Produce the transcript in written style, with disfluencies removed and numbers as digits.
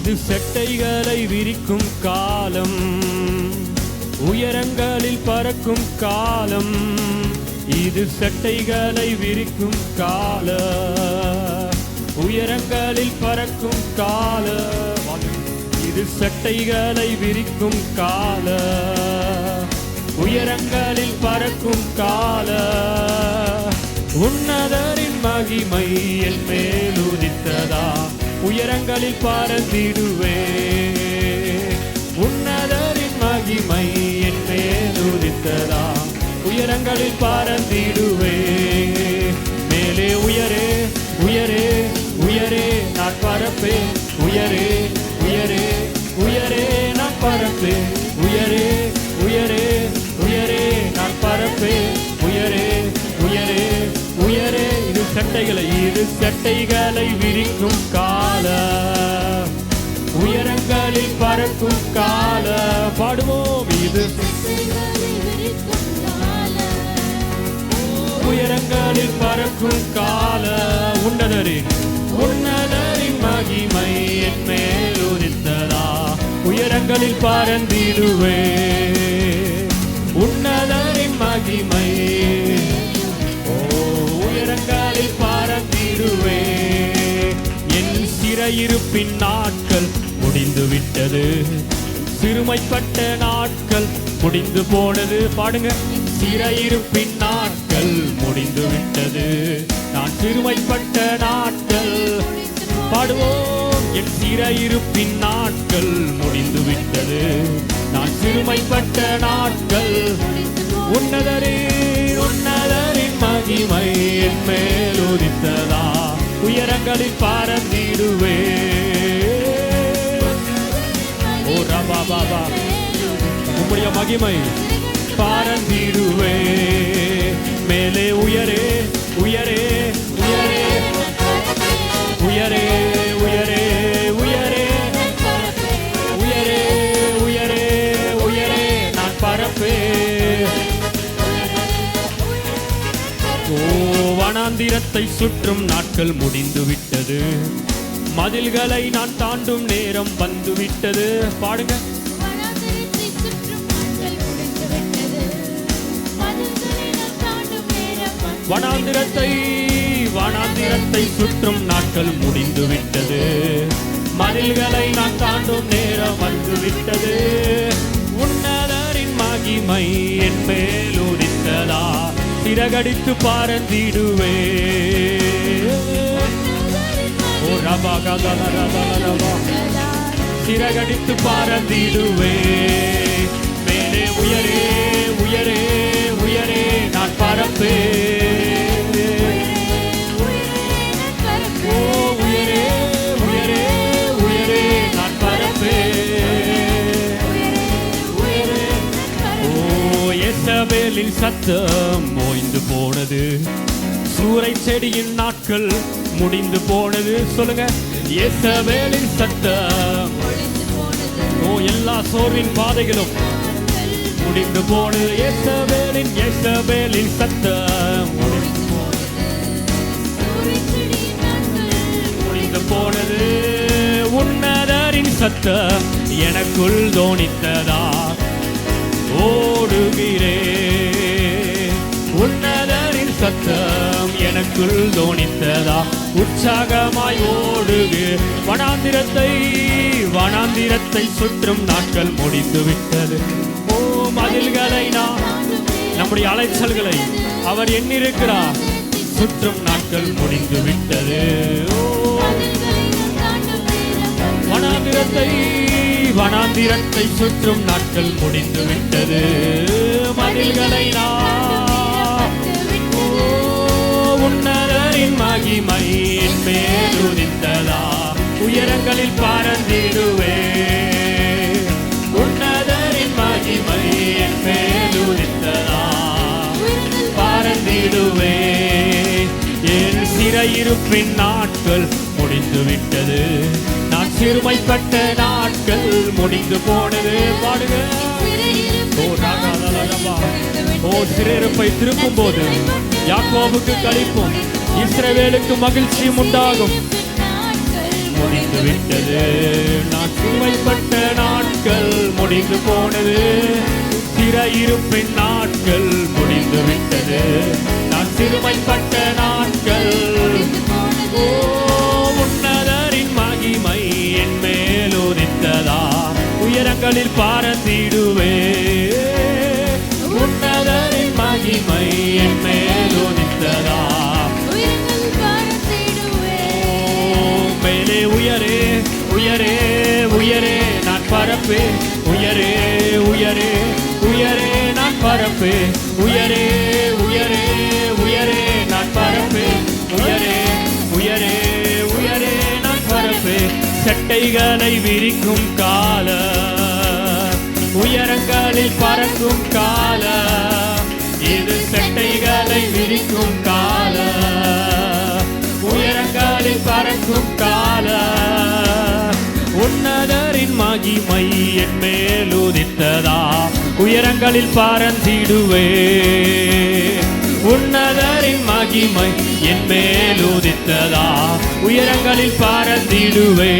இது செட்டைகளை விரிக்கும் காலம், உயரங்களில் பறக்கும் காலம். இது செட்டைகளை விரிக்கும் காலம், உயரங்களில் பறக்கும் காலம். இது செட்டைகளை விரிக்கும் காலம், உயரங்களில் பறக்கும் காலம். உன்னதரின் மகிமை என் மேல் உதித்ததா, உயரங்களில் பறந்திடுவே. உன்னதரின் மகிமை என் மேல் உதித்ததா, உயரங்களில் பறந்திடுவே. மேலே உயரே உயரே உயரே நான் பறப்பேன், உயரே உயரே உயரே நான் பறப்பேன், உயரே உயரே உயரே நான் பறப்பேன், உயரே உயரே உயரே. இது சட்டைகளை விரிக்கும் கால, உயரங்களில் பறக்கும் கால. பாடுவோம். இது உயரங்களில் பறக்கும் கால. உன்னதரின் மகிமை என் மேல் உதித்ததா, உயரங்களில் பறந்திடுவே. உன்னதரின் மகிமை உயரங்களில் பறந்திடுவே. என் சிறையிருப்பின் நாட்கள் முடிந்துவிட்டது, சிறுமைப்பட்ட நாட்கள் முடிந்து போனது. பாடுங்க. சிறையிருப்பின் நாட்கள் முடிந்துவிட்டது, நான் சிறுமைப்பட்ட நாட்கள். பாடுவோம். என் சிறையிருப்பின் நாட்கள் முடிந்துவிட்டது, நான் சிறுமைப்பட்ட நாட்கள். உன்னதரின் மகிமை என் மேல் உதித்ததா, உயரங்களில் பறந்திடுவே. ஓ ரபா பாபா, உம்முடைய மகிமை பறந்திடுவே. மேலே உயரே உயரே உயரே உயரே உயரே உயரே உயரே உயரே உயரே நான் பறப்பேன். ஓ வனாந்திரத்தை சுற்றும் நாட்கள் முடிந்துவிட்டது, மதில்களை நான் தாண்டும் நேரம் வந்துவிட்டது. பாடுங்க. வனாந்திரத்தை சுற்றும் நாட்கள் முடிந்துவிட்டது, மதில்களை நான் தாண்டும் நேரம் வந்துவிட்டது. உன்னதரின் மகிமை என் மேல் உதித்ததா, சிறகடித்து பறந்திடுவே. சிறகடித்து பறந்திடுவே. மேலே உயரே உயரே உயரே நான் பறப்பேன். இசபேலின் சத்தம் ஓய்ந்து போனது, சூறை செடியின் நாட்கள் முடிந்து போனது. சொல்லுங்க. இசபேலின் சத்தம். ஓ எல்லா சோர்வின் பாதைகளும் முடிந்து போனது. இசபேலின் சத்தம் முடிந்து போனது. உன்னதரின் சத்தம் எனக்குள் தோனித்ததா, ஓடுகிறே. உன்னதரின் சத்தம் எனக்குள் தோனித்ததா, உற்சாகமாய் ஓடுகு. வனாந்திரத்தை சுற்றும் நாட்கள் முடிந்துவிட்டது. ஓ மதில்களை நம்முடைய அலைச்சல்களை அவர் எண்ணிருக்கிறார், சுற்றும் நாட்கள் முடிந்துவிட்டது. வனாந்திரத்தை சுற்றும் நாட்கள் முடிந்துவிட்டது, மதில்களை உன்னதரின் மகிமை என் மேல் உதித்ததா, உயரங்களில் பறந்திடுவே. உன்னதரின் மகிமை என் மேல் உதித்ததா, பறந்திடுவே. என் சிறையிருப்பின் நாட்கள் முடிந்துவிட்டது, நான் சிறுமைப்பட்ட நாட்கள் முடிந்து போனது. பாடுங்க. ஓ சிறையிருப்பை திருப்பும் போது யாக்கோபுக்கு களிப்பும், இஸ்ரவேலுக்கு மகிழ்ச்சியும் உண்டாகும். முடிந்து விட்டது. நான் சிறுமைப்பட்ட நாட்கள் முடிந்து போனது. சிறையிருப்பின் நாட்கள் முடிந்து விட்டது. நான் சிறுமைப்பட்ட நாட்கள். ஓ, உன்னதரின் மகிமை என் மேல் உதித்ததா, உயரங்களில் பறந்திடுவே. உன்னதரின் மகிமை என் மேல் உதித்ததா, மேலே உயரே உயரே உயரே நான் பரப்பே. உயரே உயரே உயரே நான் பரப்பே. உயரே உயரே உயரே நான் பரப்பே. உயரே உயரே உயரே நான் பரப்பே. சட்டைகளை விரிக்கும் கால, உயரங்களில் பறக்கும் கால, இது சட்டைகளை விரிக்கும் கால, உயரங்களில் பறக்கும் கால. உன்னதரின் மகிமை என் மேல் உதித்ததா, உயரங்களில் பறந்திடுவே. உன்னதரின் மகிமை என் மேல் உதித்ததா, உயரங்களில் பறந்திடுவே.